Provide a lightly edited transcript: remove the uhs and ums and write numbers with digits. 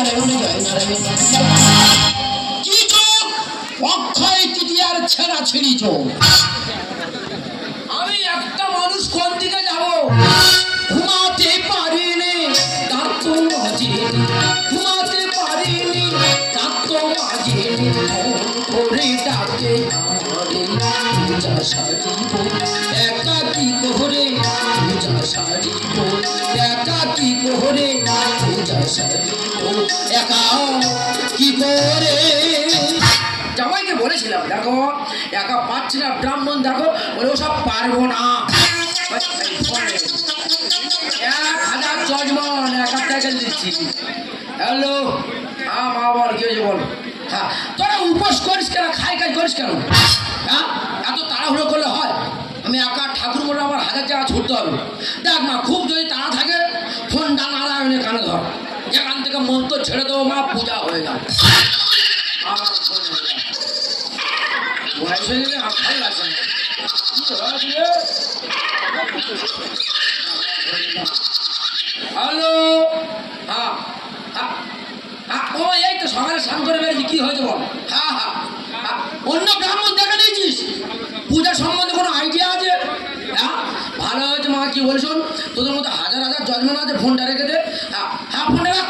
নারায়ণ জয় নারায়ণ। কি যোগ? অক্ষয় তৃতীয়ার ছেঁড়া ছিঁড়ি যোগ। আমি একটা মানুষ কোন দিকে যাব? ঘুমাতে পারিনি তার তো বাজেনি, ঘুমাতে পারিনি তার তো বাজেনি, করে ডাকে আমারে পূজা সারিব, একা কি করে পূজা সারিব, একা কি করে পূজা সারিব, একা কি করে। জামাইকে বলেছিলাম দেখো একা পাচ্ছি না, ব্রাহ্মণ দেখো বলে ওসব পারবো না। 1000 যজমান একা টাকা দিচ্ছি। হ্যালো, হ্যাঁ মা বল, কি হয়েছে বল। হ্যাঁ, তোরা উপোস করিস কেন, খাই খাই করিস কেন? হ্যাঁ, এত তাড়াহুড়ো করলে হয়? আমি একা ঠাকুর বলে আমার 1000 জায়গা ছুটতে হবে। দেখ মা, খুব যদি তাড়া থাকে ফোনটা নারায়ণের কানে ধর, এখান থেকে মন্ত্র ছেড়ে দেবো মা, পূজা হয়ে যাবে। আমার ফোন হয়ে যাবে, বয়স হয়ে গেলে আর ভালো লাগছে না। হ্যালো, হ্যাঁ হ্যাঁ হ্যাঁ, ও এই তো সকালে স্নান করে বেরিয়েছি, কি হয়েছে বল। হ্যাঁ হ্যাঁ হ্যাঁ, অন্য ব্রাহ্মণ দেখা দিয়েছিস? পূজা সম্বন্ধে কোনো আইডিয়া আছে? হ্যাঁ, ভালো হয়েছে মা, কি বলছো, তোদের মতো হাজার হাজার জন্ম আছে, ফোনটা রেখে দে। হ্যাঁ হ্যাঁ, ফোনটা রাখ।